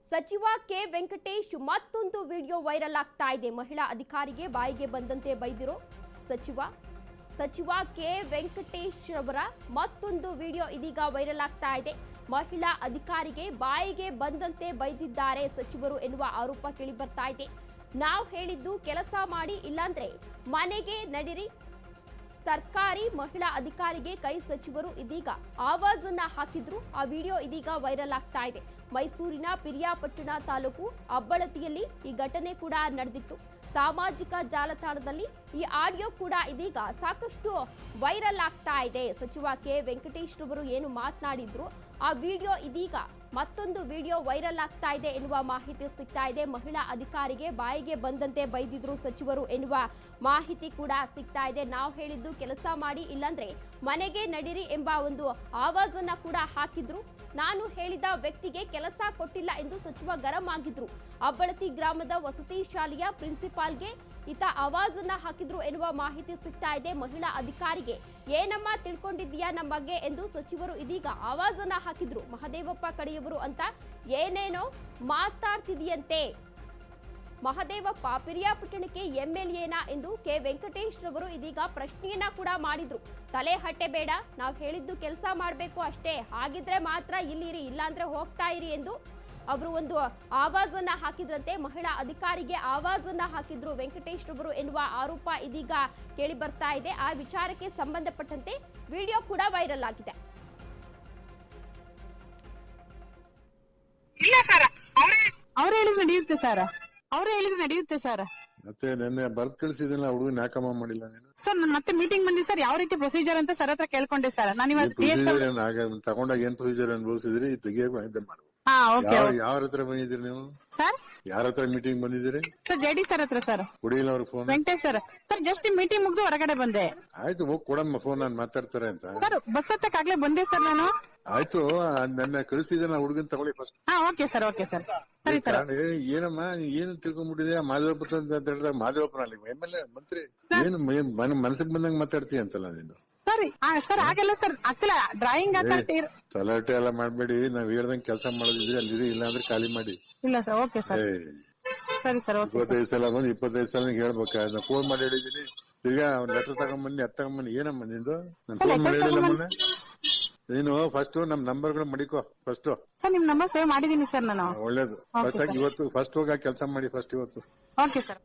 ಸಚಿವ ಕೆ ವೆಂಕಟೇಶ್ ಮತ್ತೊಂದು video viral ಆಗ್ತಾ ಇದೆ. ಮಹಿಳಾ ಅಧಿಕಾರಿಗೆ ಬಾಯಿಗೆ ಬಂದಂತೆ ಬೈದಿರೋ ಸಚಿವ ಕೆ ವೆಂಕಟೇಶ್ ಅವರ ಮತ್ತೊಂದು ವಿಡಿಯೋ ಇದೀಗ ವೈರಲ್ ಆಗ್ತಾ ಇದೆ. ಮಹಿಳಾ ಅಧಿಕಾರಿಗೆ ಬಾಯಿಗೆ ಬಂದಂತೆ ಬೈದಿದ್ದಾರೆ ಸಚಿವರು ಎನ್ನುವ ಆರೋಪ ಕೇಳಿ ಬರ್ತಾ ಇದೆ. ನಾವು ಹೇಳಿದ್ದು ಕೆಲಸ ಮಾಡಿ, ಇಲ್ಲಾಂದ್ರೆ ಮನೆಗೆ ನಡಿರಿ. ಸರ್ಕಾರಿ ಮಹಿಳಾ ಅಧಿಕಾರಿಗೆ ಕೈ ಸಚಿವರು ಇದೀಗ ಆವಾಜನ್ನ ಹಾಕಿದ್ರು. ಆ ವಿಡಿಯೋ ಇದೀಗ ವೈರಲ್ ಆಗ್ತಾ ಇದೆ. ಮೈಸೂರಿನ ಪಿರಿಯಾಪಟ್ಟಣ ತಾಲೂಕು ಅಬ್ಬಳತಿಯಲ್ಲಿ ಈ ಘಟನೆ ಕೂಡ ನಡೆದಿತ್ತು. ಸಾಮಾಜಿಕ ಜಾಲತಾಣದಲ್ಲಿ ಈ ಆಡಿಯೋ ಕೂಡ ಇದೀಗ ಸಾಕಷ್ಟು ವೈರಲ್ ಆಗ್ತಾ ಇದೆ. ಸಚಿವ ಕೆ ವೆಂಕಟೇಶ್ ರವರು ಏನು ಮಾತನಾಡಿದ್ರು ಆ ವಿಡಿಯೋ ಇದೀಗ ಮತ್ತೊಂದು ವಿಡಿಯೋ ವೈರಲ್ ಆಗ್ತಾ ಇದೆ ಎನ್ನುವ ಮಾಹಿತಿ ಸಿಗ್ತಾ ಇದೆ. ಮಹಿಳಾ ಅಧಿಕಾರಿಗೆ ಬಾಯಿಗೆ ಬಂದಂತೆ ಬೈದಿದ್ರು ಸಚಿವರು ಎನ್ನುವ ಮಾಹಿತಿ ಕೂಡ ಸಿಗ್ತಾ ಇದೆ. ನಾವು ಹೇಳಿದ್ದು ಕೆಲಸ ಮಾಡಿ, ಇಲ್ಲಾಂದ್ರೆ ಮನೆಗೆ ನಡಿರಿ ಎಂಬ ಒಂದು ಆವಾಜನ್ನ ಕೂಡ ಹಾಕಿದ್ರು. ನಾನು ಹೇಳಿದ ವ್ಯಕ್ತಿಗೆ ಕೆಲಸ ಕೊಟ್ಟಿಲ್ಲ ಎಂದು ಸಚಿವ ಗರಂ ಆಗಿದ್ರು. ಅಬ್ಬಳತಿ ಗ್ರಾಮದ ವಸತಿ ಶಾಲೆಯ ಪ್ರಿನ್ಸಿಪಾಲ್ಗೆ ಈತ ಆವಾಜನ್ನ ಹಾಕಿದ್ರು ಎನ್ನುವ ಮಾಹಿತಿ ಸಿಗ್ತಾ ಇದೆ. ಮಹಿಳಾ ಅಧಿಕಾರಿಗೆ ಏನಮ್ಮ ತಿಳ್ಕೊಂಡಿದ್ದೀಯಾ ನಮ್ಮ ಬಗ್ಗೆ ಎಂದು ಸಚಿವರು ಇದೀಗ ಆವಾಜನ್ನ ಹಾಕಿದ್ರು. ಮಹದೇವಪ್ಪ ಕಡೆಯವರು ಅಂತ ಏನೇನೋ ಮಾತಾಡ್ತಿದೆಯಂತೆ. ಮಹದೇವಪ್ಪ ಪಿರಿಯಾಪಟ್ಟಣಕ್ಕೆ ಎಂಎಲ್ಎನಾ ಎಂದು ಕೆ ವೆಂಕಟೇಶ್ ರವರು ಇದೀಗ ಪ್ರಶ್ನೆಯನ್ನ ಕೂಡ ಮಾಡಿದ್ರು. ತಲೆ ಹಟ್ಟೆ ಬೇಡ, ನಾವು ಹೇಳಿದ್ದು ಕೆಲಸ ಮಾಡಬೇಕು ಅಷ್ಟೇ, ಹಾಗಿದ್ರೆ ಮಾತ್ರ ಇಲ್ಲಿರಿ, ಇಲ್ಲಾಂದ್ರೆ ಹೋಗ್ತಾ ಇರಿ ಎಂದು ಅವರು ಒಂದು ಆವಾಜನ್ನ ಹಾಕಿದ್ರಂತೆ. ಮಹಿಳಾ ಅಧಿಕಾರಿಗೆ ಆವಾಜನ್ನ ಹಾಕಿದ್ರು ವೆಂಕಟೇಶ್ ರವರು ಎನ್ನುವ ಆರೋಪ ಇದೀಗ ಕೇಳಿ ಬರ್ತಾ ಇದೆ. ಆ ವಿಚಾರಕ್ಕೆ ಸಂಬಂಧಪಟ್ಟಂತೆ ವಿಡಿಯೋ ಕೂಡ ವೈರಲ್ ಆಗಿದೆ. ಇಲ್ಲ ಸರ್, ಅವ್ರು ಹೇಳಿದ್ರೆ ನಡೆಯುತ್ತೆ ಸರ್, ಅವ್ರು ಹೇಳಿದ್ರೆ ನಡೆಯುತ್ತೆ ಸರ್. ಮತ್ತೆ ನೆನ್ನೆ ಬರ್ದ್ ಕಳಿಸಿದಿಲ್ಲ, ಹುಡುಗನ ಯಾಕಮ್ಮ ಮಾಡಿಲ್ಲ ನೀನು? ಸರ್ ನಾನು ಮತ್ತೆ ಮೀಟಿಂಗ್ ಬಂದಿ ಸರ್, ಯಾವ ರೀತಿ ಪ್ರೊಸೀಜರ್ ಅಂತ ಸರ್ ಹತ್ರ ಕೇಳ್ಕೊಂಡೆ ಸರ್. ನಾನು ಇವತ್ತು ತಗೊಂಡಾಗ ಏನ್ ಪ್ರೊಸೀಜರ್ ಅನುಭವಿಸಿದ್ರಿ ತೆಗಿಯಕ್ಕೆ ಮಾಡು. ಯಾರ ಹತ್ರ ಬಂದಿದ್ದೀರಿ ನೀವು? ಸರ್ ಯಾರ ಹತ್ರ ಮೀಟಿಂಗ್ ಬಂದಿದ್ದೀರಿ? ಸರ್ ಜೆಡಿ ಸರ್ ಹತ್ರ ಸರ್. ಕುಡಿಯಿಲ್ಲ ಅವ್ರ phone? Venkatesh sir. Sir just meeting ಮುಗ್ದು ಹೊರಗಡೆ ಬಂದೆ. ಆಯ್ತು, ಹೋಗಿ ಕೊಡಮ್ಮ ಫೋನ್, ನಾನು ಮಾತಾಡ್ತಾರೆ ಅಂತ. ಸರ್ ಬಸ್ ಹತ್ತಕ್ಕಾಗ್ಲೇ ಬಂದೆ ಸರ್ ನಾನು. ಆಯ್ತು, ನನ್ನ ಕಳಿಸಿದ ಹುಡುಗನ್ ತಗೊಳ್ಳಿ first. Okay sir, okay sir, ಸರಿ ಸರ್. ಏನಮ್ಮ ಏನು ತಿಳ್ಕೊಂಡ್ಬಿಟ್ಟಿದೆ? ಮಾದೇವಪ್ಪ ಅಂತ ಹೇಳಿದ್ರೆ ಮಾದೇವಪ್ಪನ ಅಲ್ಲಿ MLA ಮಂತ್ರಿ ಏನು ಮನಸ್ಸಿಗೆ ಬಂದಂಗ್ ಮಾತಾಡ್ತೀಯ ಅಂತಲ್ಲ ನೀನು? ಸರಿ ಸರ್, ಆಗಲ್ಲ ಸರ್. ಆಕ್ಚುಲಿ ಡ್ರಾಯಿಂಗ್ ತಲಾಟೆ ಎಲ್ಲ ಮಾಡ್ಬೇಡಿ. ನಾವ್ ಹೇಳ್ದಂಗ್ ಕೆಲಸ ಮಾಡೋದಿದ್ರೆ ಅಲ್ಲಿ, ಇಲ್ಲ ಅಂದ್ರೆ ಖಾಲಿ ಮಾಡಿ. ಇಲ್ಲ ಸರ್, ಓಕೆ ಸರ್, ಸರಿ ಸರ್. 25 ಸಲ ಬಂದು 25 ಸಲ ಹೇಳ್ಬೇಕಾ? ನಾ ಫೋನ್ ಮಾಡಿ ಹೇಳಿದೀನಿ, ತಿರ್ಗಾ ಒಂದ್ ಲೆಟರ್ ತಗೊಂಬನ್ನಿ, ತಗೊಂಬನ್ನಿ. ಏನಮ್ಮ ನಿಂದು? ನಾನು ಫೋನ್ ಮಾಡಿ ಹೇಳಿಲ್ಲ ಮೊನ್ನೆ. ನೀನು ಫಸ್ಟ್ ನಮ್ ನಂಬರ್ಗಳು ಮಡಿಕೋ ಫಸ್ಟ್. ಸರ್ ನಿಮ್ ನಂಬರ್ ಸೇವ್ ಮಾಡಿದೀನಿ ಸರ್ ನಾನು. ಒಳ್ಳೇದು. ಇವತ್ತು ಫಸ್ಟ್ ಹೋಗಿ ಕೆಲಸ ಮಾಡಿ ಫಸ್ಟ್ ಇವತ್ತು. Okay sir.